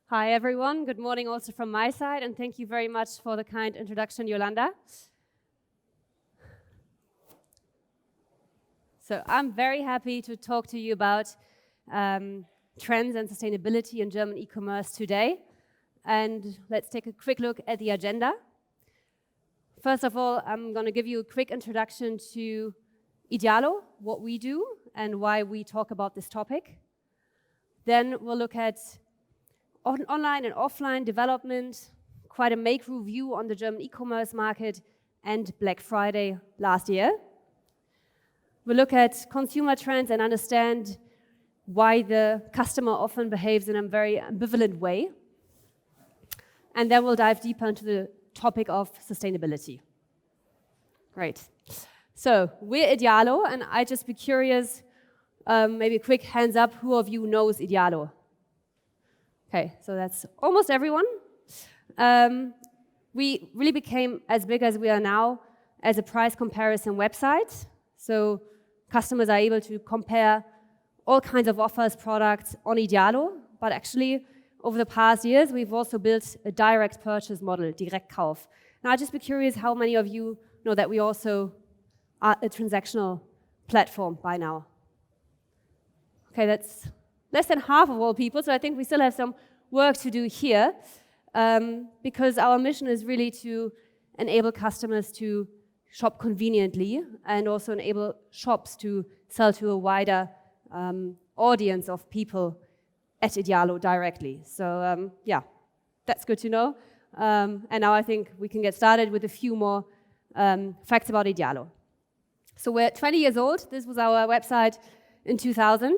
Hi, everyone. Good morning also from my side, and thank you very much for the kind introduction, Yolanda. So I'm very happy to talk to you about trends and sustainability in German e-commerce today. And let's take a quick look at the agenda. First of all, I'm going to give you a quick introduction to Idealo, what we do, and why we talk about this topic. Then we'll look at online and offline development, quite a macro view on the German e-commerce market and Black Friday last year. We'll look at consumer trends and understand why the customer often behaves in a very ambivalent way. And then we'll dive deeper into the topic of sustainability. Great. So we're Idealo, and I'd just be curious, maybe a quick hands up, who of you knows Idealo? Okay, so that's almost everyone. We really became as big as we are now as a price comparison website. So customers are able to compare all kinds of offers, products on Idealo, but actually over the past years, we've also built a direct purchase model, Direktkauf. Now, I'd just be curious how many of you know that we also are a transactional platform by now. Okay, that's less than half of all people, so I think we still have some work to do here, because our mission is really to enable customers to shop conveniently and also enable shops to sell to a wider audience of people at Idealo directly. So yeah, that's good to know. And now I think we can get started with a few more facts about Idealo. So we're 20 years old. This was our website in 2000.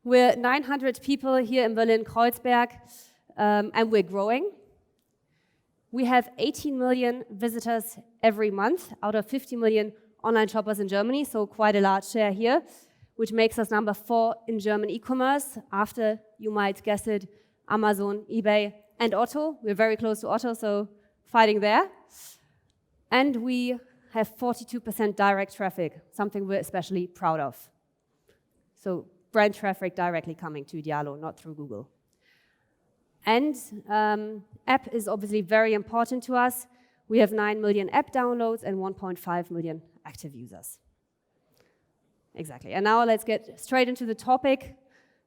We're 900 people here in Berlin-Kreuzberg, and we're growing. We have 18 million visitors every month out of 50 million online shoppers in Germany, so quite a large share here, which makes us number 4 in German e-commerce after, you might guess it, Amazon, eBay, and Otto. We're very close to Otto, so fighting there. And we have 42% direct traffic, something we're especially proud of. So brand traffic directly coming to Idealo, not through Google. And app is obviously very important to us. We have 9 million app downloads and 1.5 million active users. Exactly. And now let's get straight into the topic,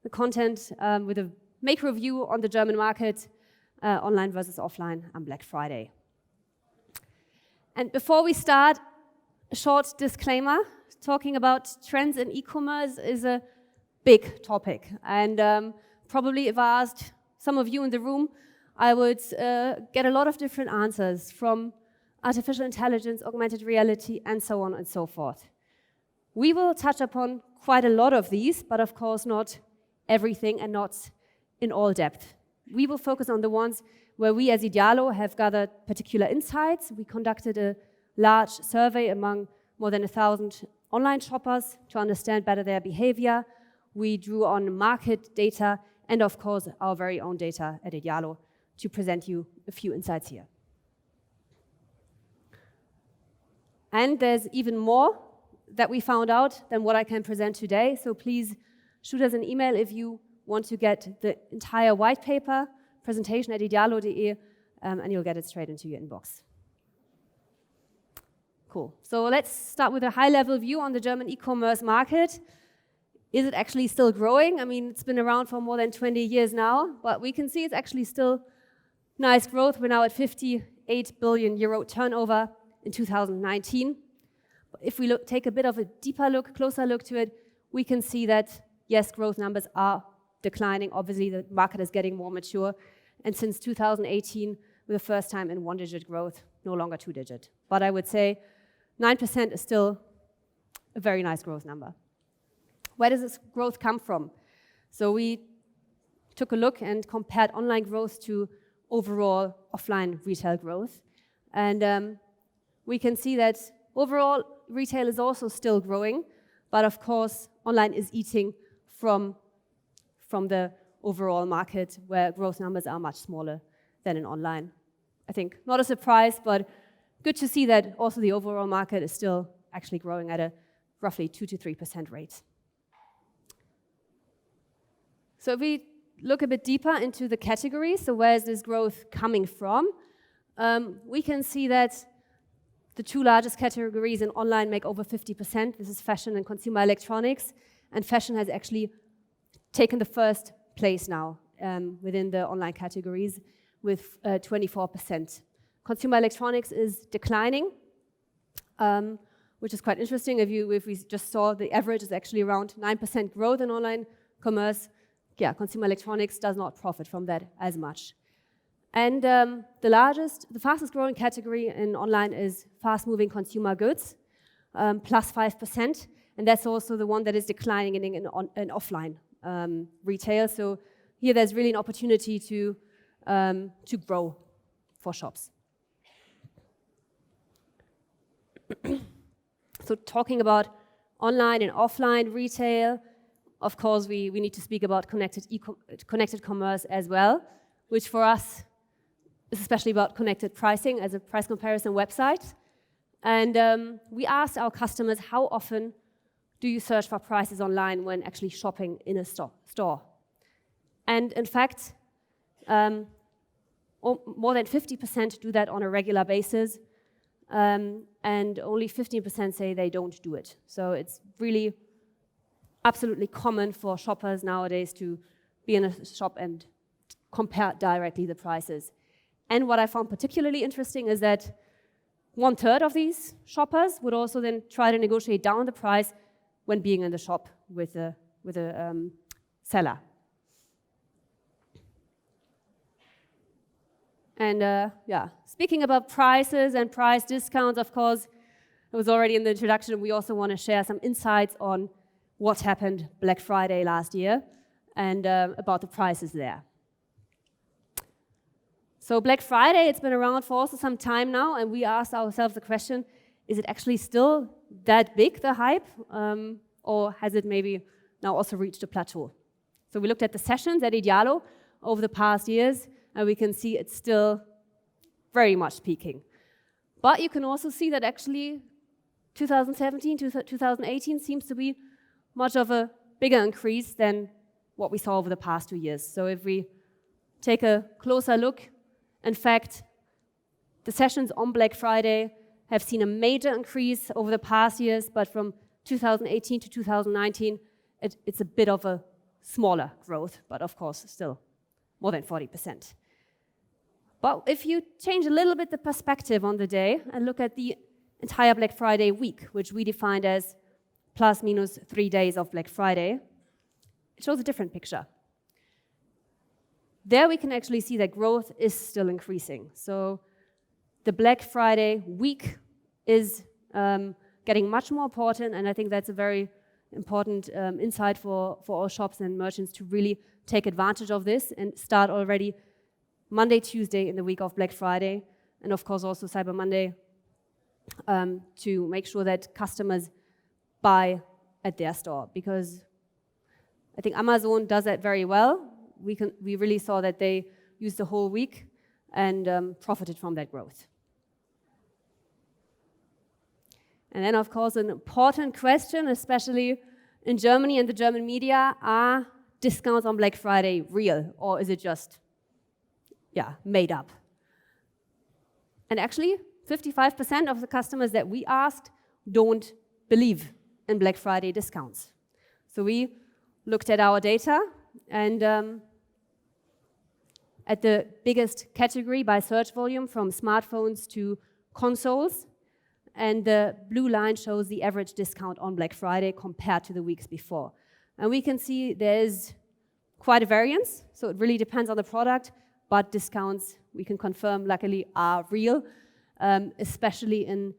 the content, with a macro view on the German market, online versus offline on Black Friday. And before we start, a short disclaimer. Talking about trends in e-commerce is a big topic. And probably if I asked some of you in the room, I would get a lot of different answers from artificial intelligence, augmented reality, and so on and so forth. We will touch upon quite a lot of these, but of course not everything and not in all depth. We will focus on the ones where we as Idealo have gathered particular insights. We conducted a large survey among more than 1,000 online shoppers to understand better their behavior. We drew on market data and, of course, our very own data at Idealo to present you a few insights here. And there's even more that we found out than what I can present today. So please shoot us an email if you want to get the entire white paper presentation at idealo.de, and you'll get it straight into your inbox. Cool. So let's start with a high-level view on the German e-commerce market. Is it actually still growing? I mean, it's been around for more than 20 years now, but we can see it's actually still nice growth. We're now at 58 billion euro turnover in 2019. But if we take a bit of a deeper look, closer look to it, we can see that, yes, growth numbers are declining. Obviously, the market is getting more mature. And since 2018, we're the first time in one-digit growth, no longer two-digit. But I would say 9% is still a very nice growth number. Where does this growth come from? So we took a look and compared online growth to overall offline retail growth. And we can see that overall retail is also still growing, but of course online is eating from the overall market where growth numbers are much smaller than in online. I think not a surprise, but good to see that also the overall market is still actually growing at a roughly 2 to 3% rate. So if we look a bit deeper into the categories, so where is this growth coming from, we can see that the two largest categories in online make over 50%. This is fashion and consumer electronics. And fashion has actually taken the first place now within the online categories with 24%. Consumer electronics is declining, which is quite interesting. If we just saw the average is actually around 9% growth in online commerce, yeah, consumer electronics does not profit from that as much. And the fastest growing category in online is fast-moving consumer goods, plus 5%. And that's also the one that is declining in offline retail. So here there's really an opportunity to grow for shops. So talking about online and offline retail, of course, we need to speak about connected commerce as well, which for us is especially about connected pricing as a price comparison website. And we asked our customers, how often do you search for prices online when actually shopping in a store? And in fact, more than 50% do that on a regular basis, and only 15% say they don't do it. So it's really absolutely common for shoppers nowadays to be in a shop and compare directly the prices. And what I found particularly interesting is that 1/3 of these shoppers would also then try to negotiate down the price when being in the shop with a seller. And yeah, speaking about prices and price discounts, of course, it was already in the introduction. We also want to share some insights on what happened Black Friday last year and about the prices there. So Black Friday, it's been around for also some time now, and we asked ourselves the question, is it actually still that big, the hype, or has it maybe now also reached a plateau? So we looked at the sessions at Idealo over the past years, and we can see it's still very much peaking. But you can also see that actually 2017 to 2018 seems to be much of a bigger increase than what we saw over the past 2 years. So if we take a closer look, in fact, the sessions on Black Friday have seen a major increase over the past years, but from 2018 to 2019, it's a bit of a smaller growth, but of course still more than 40%. But if you change a little bit the perspective on the day and look at the entire Black Friday week, which we defined as plus minus 3 days of Black Friday, it shows a different picture. There we can actually see that growth is still increasing. So the Black Friday week is getting much more important, and I think that's a very important insight for all shops and merchants to really take advantage of this and start already Monday, Tuesday in the week of Black Friday, and of course also Cyber Monday, to make sure that customers buy at their store, because I think Amazon does that very well. We really saw that they used the whole week and profited from that growth. And then, of course, an important question, especially in Germany and the German media, are discounts on Black Friday real, or is it just, made up? And actually, 55% of the customers that we asked don't believe in Black Friday discounts. So we looked at our data and at the biggest category by search volume, from smartphones to consoles, and the blue line shows the average discount on Black Friday compared to the weeks before. And we can see there's quite a variance, so it really depends on the product, but discounts, we can confirm, luckily, are real, especially in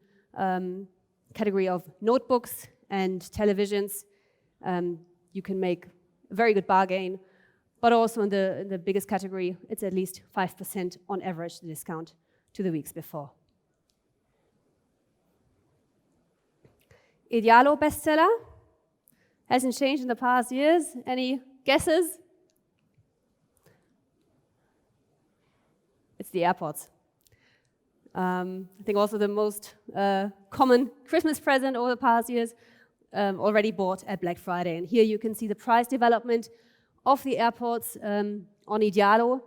category of notebooks and televisions. You can make a very good bargain, but also in the biggest category, it's at least 5% on average, the discount to the weeks before. Idealo bestseller hasn't changed in the past years. Any guesses? It's the AirPods. I think also the most common Christmas present over the past years, already bought at Black Friday. And here you can see the price development of the airports on Idealo.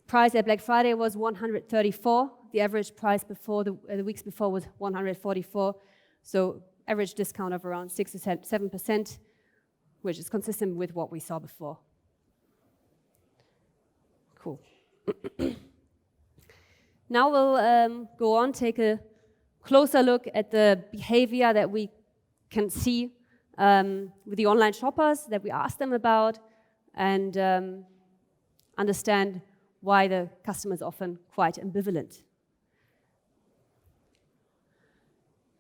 Price at Black Friday was 134. The average price before the weeks before was 144. So average discount of around 6 to 7%, which is consistent with what we saw before. Cool. Now we'll go on, take a closer look at the behavior that we can see with the online shoppers that we asked them about, and understand why the customer is often quite ambivalent.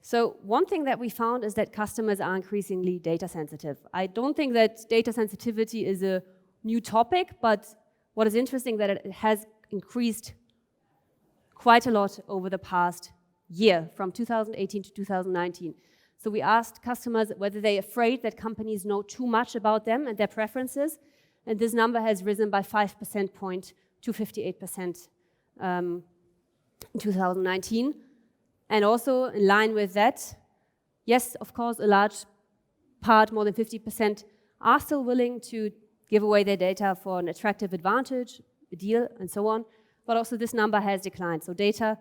So one thing that we found is that customers are increasingly data sensitive. I don't think that data sensitivity is a new topic, but what is interesting that it has increased quite a lot over the past year, from 2018 to 2019. So we asked customers whether they're afraid that companies know too much about them and their preferences, and this number has risen by 5% point to 58% in 2019. And also in line with that, yes, of course, a large part, more than 50%, are still willing to give away their data for an attractive advantage, a deal, and so on. But also this number has declined. So data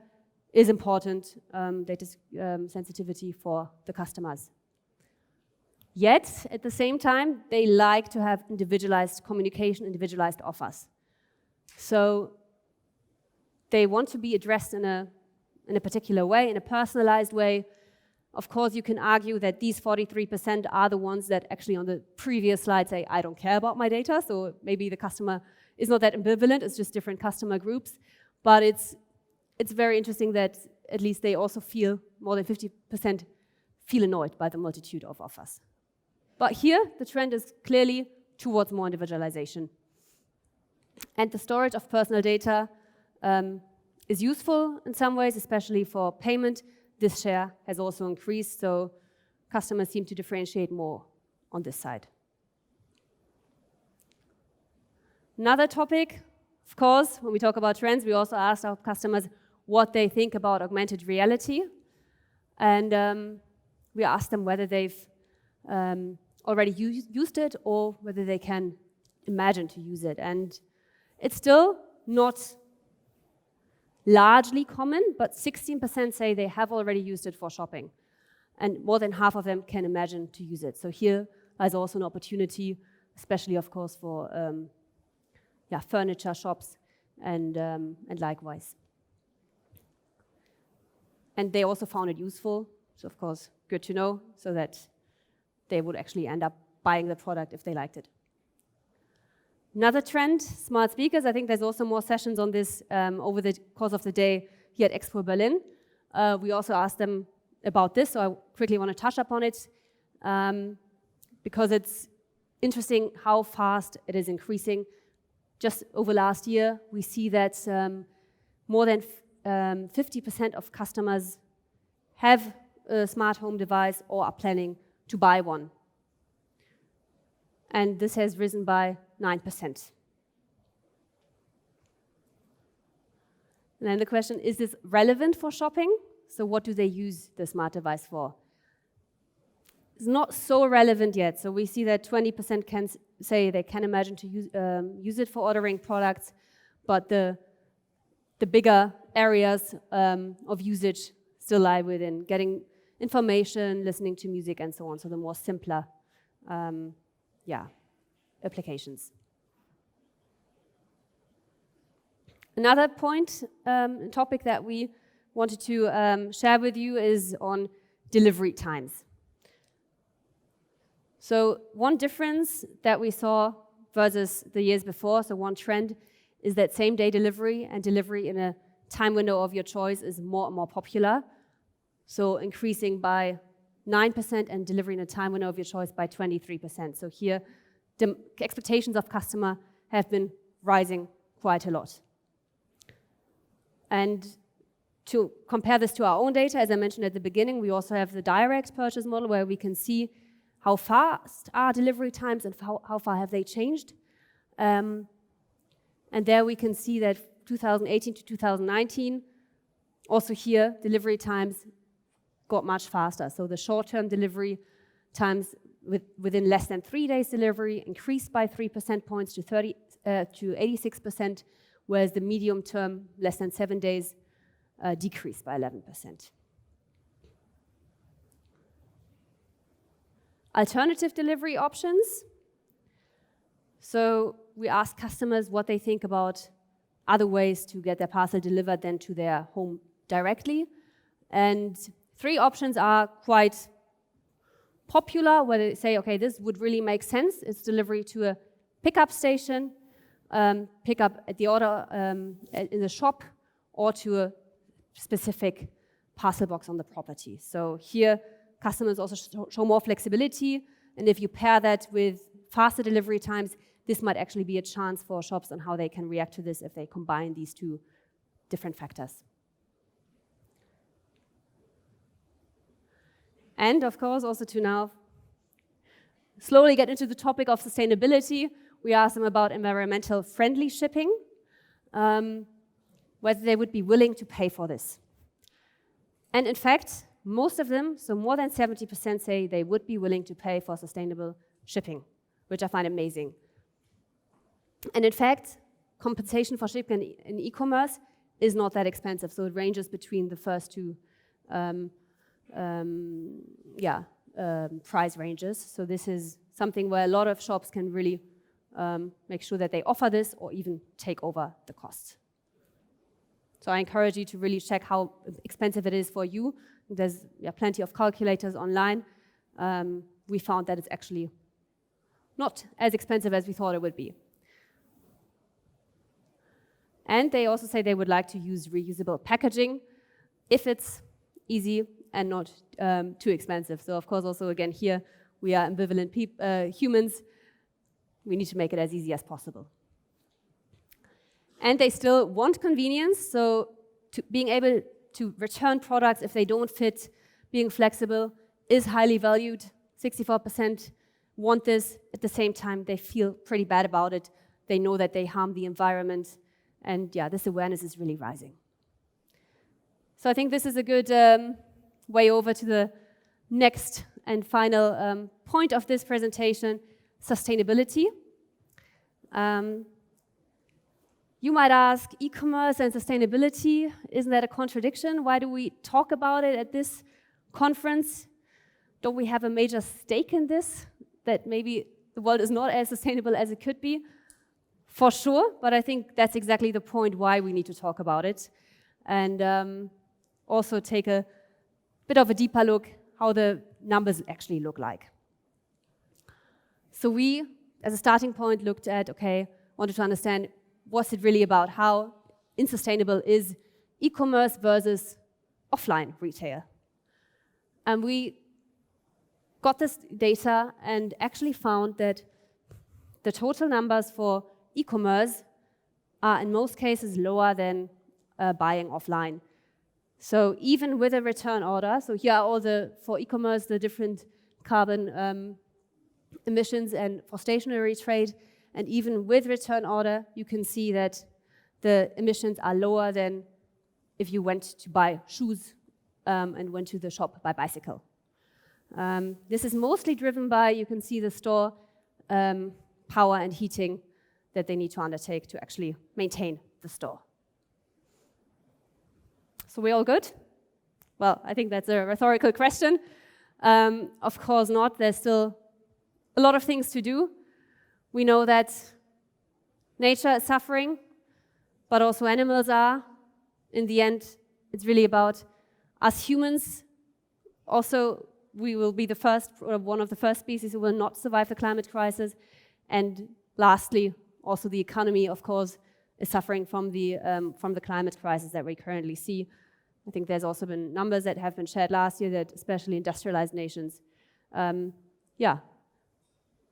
is important, data sensitivity for the customers. Yet, at the same time, they like to have individualized communication, individualized offers. So they want to be addressed in a particular way, in a personalized way. Of course, you can argue that these 43% are the ones that actually on the previous slide say, I don't care about my data, so maybe the customer is not that ambivalent, it's just different customer groups. But it's very interesting that at least they also feel, more than 50% feel annoyed by the multitude of offers. But here, the trend is clearly towards more individualization. And the storage of personal data is useful in some ways, especially for payment. This share has also increased, so customers seem to differentiate more on this side. Another topic, of course, when we talk about trends, we also asked our customers what they think about augmented reality. And we asked them whether they've already used it or whether they can imagine to use it. And it's still not largely common, but 16% say they have already used it for shopping. And more than half of them can imagine to use it. So here lies also an opportunity, especially, of course, for furniture shops and likewise. And they also found it useful, so of course, good to know, so that they would actually end up buying the product if they liked it. Another trend, smart speakers. I think there's also more sessions on this over the course of the day here at Expo Berlin. We also asked them about this, so I quickly want to touch upon it because it's interesting how fast it is increasing. Just over last year, we see that more than 50% of customers have a smart home device or are planning to buy one. And this has risen by 9%. And then the question, is this relevant for shopping? So what do they use the smart device for? It's not so relevant yet. So we see that 20% can say they can imagine to use it for ordering products, but the bigger areas of usage still lie within getting information, listening to music, and so on. So the more simpler applications. Another point, topic that we wanted to share with you is on delivery times. So one difference that we saw versus the years before, so one trend, is that same-day delivery and delivery in a time window of your choice is more and more popular. So increasing by 9% and delivery in a time window of your choice by 23%. So here, the expectations of customer have been rising quite a lot. And to compare this to our own data, as I mentioned at the beginning, we also have the direct purchase model where we can see how fast are delivery times and how far have they changed. And there we can see that 2018 to 2019, also here, delivery times got much faster. So the short-term delivery times within less than 3 days delivery increased by 3 percentage points to 86%, whereas the medium term, less than 7 days, decreased by 11%. Alternative delivery options. So we asked customers what they think about other ways to get their parcel delivered than to their home directly. And 3 options are quite popular, where they say, okay, this would really make sense. It's delivery to a pickup station, pickup at the order in the shop, or to a specific parcel box on the property. So here, customers also show more flexibility, and if you pair that with faster delivery times, this might actually be a chance for shops on how they can react to this if they combine these 2 different factors. And of course, also to now slowly get into the topic of sustainability, we asked them about environmental friendly shipping, whether they would be willing to pay for this. And in fact, most of them, so more than 70%, say they would be willing to pay for sustainable shipping, which I find amazing. And in fact, compensation for shipping in e-commerce is not that expensive, so it ranges between the first 2 price ranges. So this is something where a lot of shops can really make sure that they offer this or even take over the costs. So I encourage you to really check how expensive it is for you. There's plenty of calculators online. We found that it's actually not as expensive as we thought it would be. And they also say they would like to use reusable packaging if it's easy and not too expensive. So of course also again here we are ambivalent humans. We need to make it as easy as possible. And they still want convenience, so being able to return products if they don't fit, being flexible is highly valued. 64% want this. At the same time, they feel pretty bad about it. They know that they harm the environment. And yeah, this awareness is really rising. So I think this is a good way over to the next and final point of this presentation, sustainability. You might ask, e-commerce and sustainability, isn't that a contradiction? Why do we talk about it at this conference? Don't we have a major stake in this? That maybe the world is not as sustainable as it could be? For sure, but I think that's exactly the point why we need to talk about it. And also take a bit of a deeper look how the numbers actually look like. So we, as a starting point, looked at, okay, wanted to understand what's it really about, how unsustainable is e-commerce versus offline retail. And we got this data and actually found that the total numbers for e-commerce are in most cases lower than buying offline. So even with a return order, so here are all for e-commerce, the different carbon emissions and for stationary trade, and even with return order, you can see that the emissions are lower than if you went to buy shoes and went to the shop by bicycle. This is mostly driven by, you can see the store power and heating that they need to undertake to actually maintain the store. So we all good? Well, I think that's a rhetorical question. Of course not. There's still a lot of things to do. We know that nature is suffering, but also animals are. In the end, it's really about us humans. Also, we will be the first, or one of the first species who will not survive the climate crisis. And lastly, also the economy, of course, is suffering from the climate crisis that we currently see. I think there's also been numbers that have been shared last year that especially industrialized nations,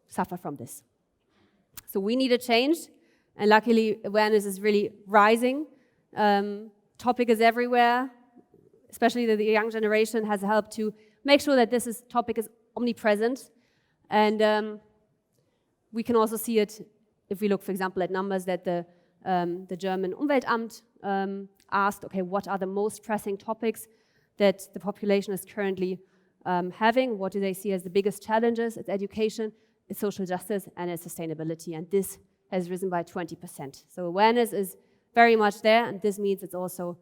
suffer from this. So we need a change, and luckily awareness is really rising. Topic is everywhere, especially the young generation has helped to make sure that this topic is omnipresent. And we can also see it if we look, for example, at numbers that the German Umweltamt asked, okay, what are the most pressing topics that the population is currently having. What do they see as the biggest challenges? It's education, it's social justice, and it's sustainability. And this has risen by 20%. So awareness is very much there, and this means it's also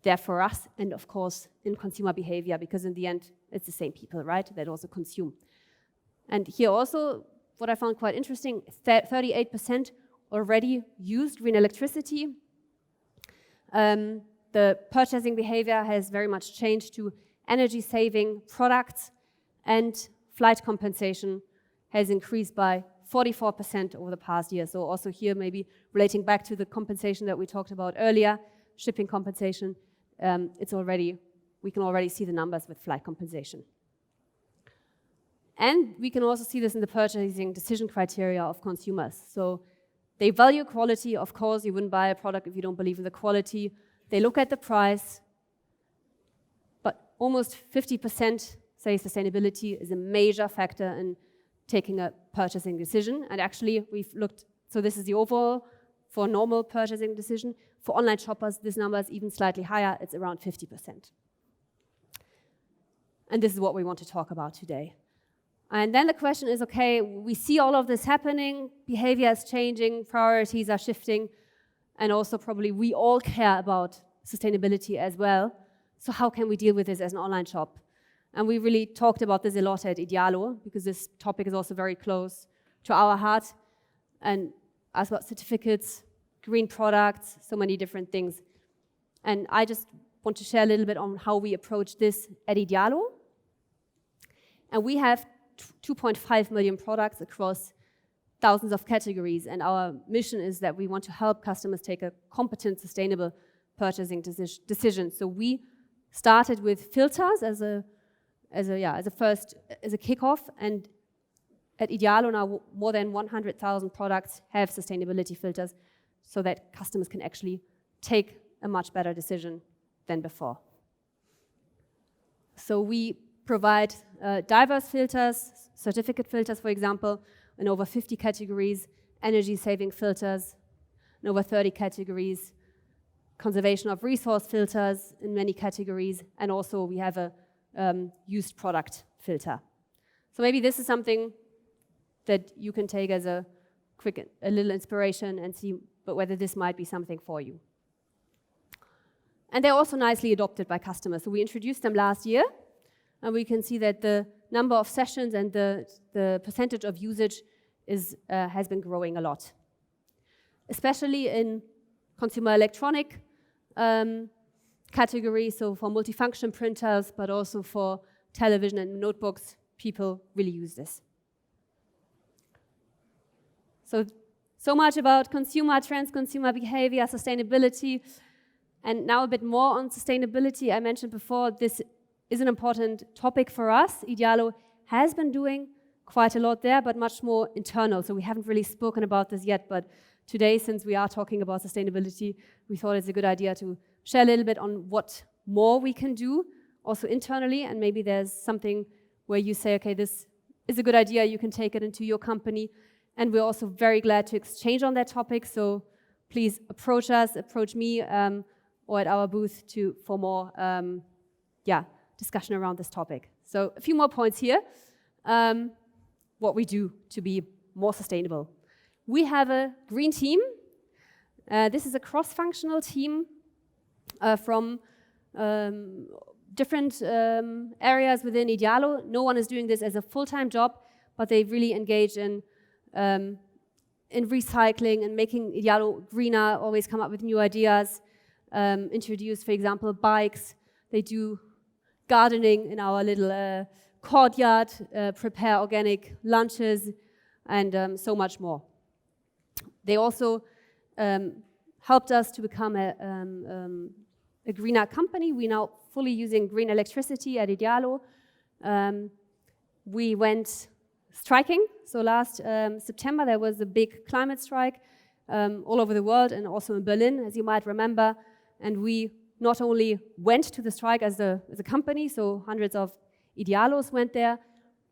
there for us, and of course in consumer behavior, because in the end it's the same people, right, that also consume. And here also, what I found quite interesting, 38% already used green electricity. The purchasing behavior has very much changed to energy-saving products, and flight compensation has increased by 44% over the past year. So also here, maybe relating back to the compensation that we talked about earlier, shipping compensation, we can already see the numbers with flight compensation. And we can also see this in the purchasing decision criteria of consumers. So they value quality. Of course, you wouldn't buy a product if you don't believe in the quality. They look at the price, but almost 50% say sustainability is a major factor in taking a purchasing decision. And actually, we've looked, so this is the overall for normal purchasing decision. For online shoppers, this number is even slightly higher. It's around 50%. And this is what we want to talk about today. And then the question is, okay, we see all of this happening, behavior is changing, priorities are shifting, and also probably we all care about sustainability as well. So how can we deal with this as an online shop? And we really talked about this a lot at Idealo, because this topic is also very close to our heart. And as well, certificates, green products, so many different things. And I just want to share a little bit on how we approach this at Idealo. And we have 2.5 million products across thousands of categories. And our mission is that we want to help customers take a competent, sustainable purchasing decision. So we started with filters as a kickoff. And at Idealo now, more than 100,000 products have sustainability filters so that customers can actually take a much better decision than before. So we provide diverse filters, certificate filters, for example, in over 50 categories, energy-saving filters in over 30 categories, conservation of resource filters in many categories, and also we have a used product filter. So maybe this is something that you can take as a little inspiration and see whether this might be something for you. And they're also nicely adopted by customers. So we introduced them last year, and we can see that the number of sessions and the percentage of usage has been growing a lot, especially in consumer electronic category, so for multifunction printers, but also for television and notebooks, people really use this. So much about consumer trends, consumer behavior, sustainability, and now a bit more on sustainability. I mentioned before, this is an important topic for us. Idealo has been doing quite a lot there, but much more internal. So we haven't really spoken about this yet, but today, since we are talking about sustainability, we thought it's a good idea to share a little bit on what more we can do, also internally, and maybe there's something where you say, okay, this is a good idea, you can take it into your company. And we're also very glad to exchange on that topic, so please approach us, approach me, or at our booth for more discussion around this topic. So a few more points here. What we do to be more sustainable. We have a green team. This is a cross-functional team from different areas within Idealo. No one is doing this as a full-time job, but they really engage in recycling and making Idealo greener, always come up with new ideas, introduce, for example, bikes. They do gardening in our little courtyard, prepare organic lunches, and so much more. They also helped us to become a greener company. We're now fully using green electricity at Idealo. We went striking. So last September, there was a big climate strike all over the world and also in Berlin, as you might remember. And we not only went to the strike as a company, so hundreds of Idealos went there,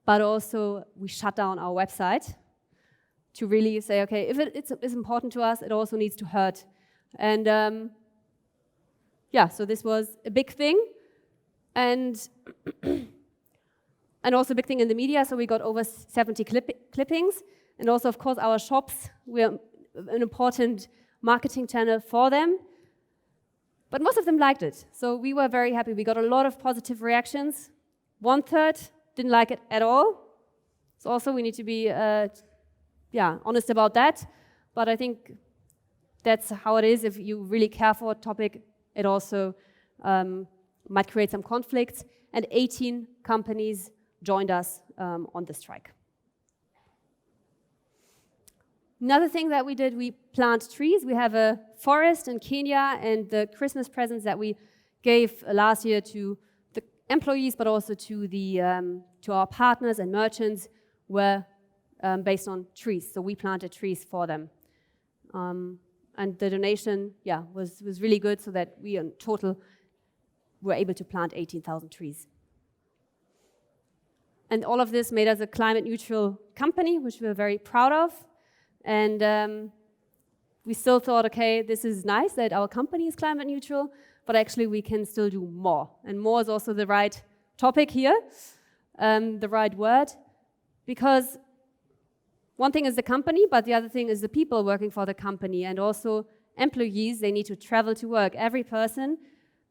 but also we shut down our website to really say, okay, if it's important to us, it also needs to hurt. And so this was a big thing. And And also a big thing in the media, so we got over 70 clippings. And also, of course, our shops, we're an important marketing channel for them. But most of them liked it, so we were very happy. We got a lot of positive reactions. 1/3 didn't like it at all. So also we need to be honest about that. But I think that's how it is. If you really care for a topic, it also might create some conflicts. And 18 companies joined us on the strike. Another thing that we did, we plant trees. We have a forest in Kenya, and the Christmas presents that we gave last year to the employees, but also to our partners and merchants, were based on trees. So we planted trees for them. And the donation, was really good, so that we in total were able to plant 18,000 trees. And all of this made us a climate neutral company, which we're very proud of. And we still thought, okay, this is nice that our company is climate neutral, but actually we can still do more. And more is also the right topic here, the right word, because one thing is the company, but the other thing is the people working for the company, and also employees. They need to travel to work. Every person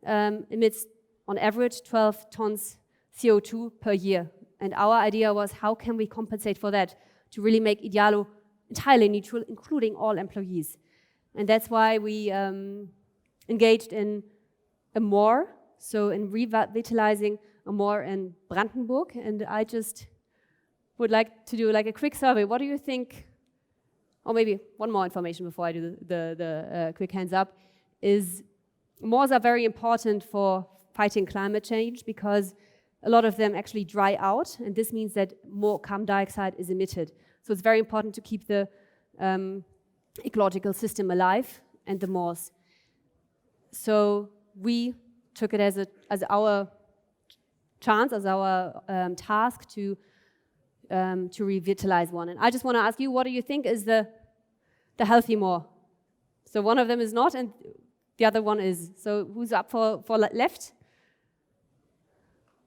emits, on average, 12 tons CO2 per year. And our idea was, how can we compensate for that to really make Idealo entirely neutral, including all employees? And that's why we engaged in a more, so in revitalizing a more in Brandenburg. And I just would like to do like a quick survey. What do you think, or maybe one more information before I do the quick hands up, is moors are very important for fighting climate change, because a lot of them actually dry out, and this means that more carbon dioxide is emitted. So it's very important to keep the ecological system alive and the moors. So we took it as our chance, as our task to revitalize one. And I just want to ask you, what do you think is the healthy moor? So one of them is not, and the other one is. So who's up for left?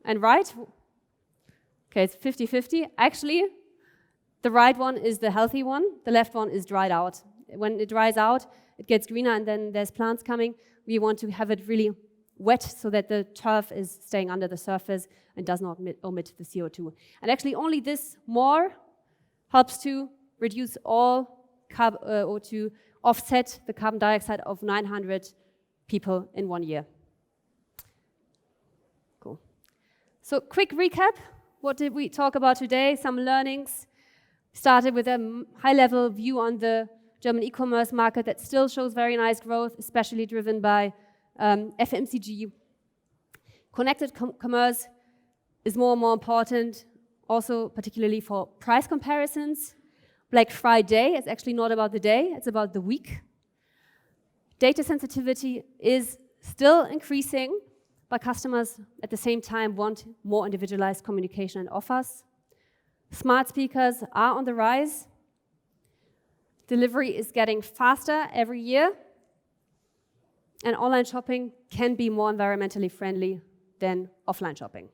And right? Okay, it's 50-50. Actually, the right one is the healthy one. The left one is dried out. When it dries out, it gets greener, and then there's plants coming. We want to have it really wet so that the turf is staying under the surface and does not emit the CO2. And actually, only this more helps to reduce all or to offset the carbon dioxide of 900 people in 1 year. Cool. So, quick recap. What did we talk about today? Some learnings. Started with a high-level view on the German e-commerce market that still shows very nice growth, especially driven by FMCG. Connected commerce is more and more important, also particularly for price comparisons. Black Friday is actually not about the day, it's about the week. Data sensitivity is still increasing, but customers at the same time want more individualized communication and offers. Smart speakers are on the rise. Delivery is getting faster every year. And online shopping can be more environmentally friendly than offline shopping.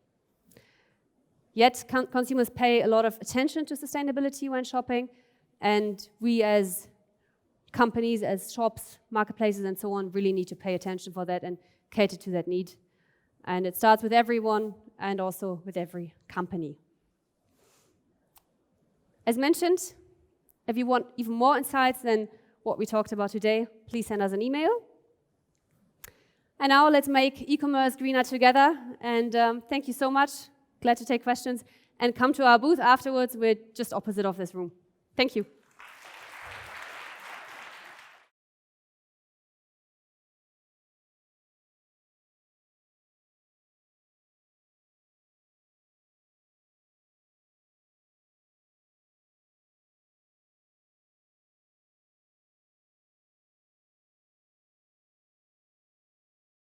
Yet consumers pay a lot of attention to sustainability when shopping, and we as companies, as shops, marketplaces and so on really need to pay attention for that and cater to that need. And it starts with everyone and also with every company. As mentioned, if you want even more insights than what we talked about today, please send us an email. And now let's make e-commerce greener together. And thank you so much. Glad to take questions. And come to our booth afterwards. We're just opposite of this room. Thank you.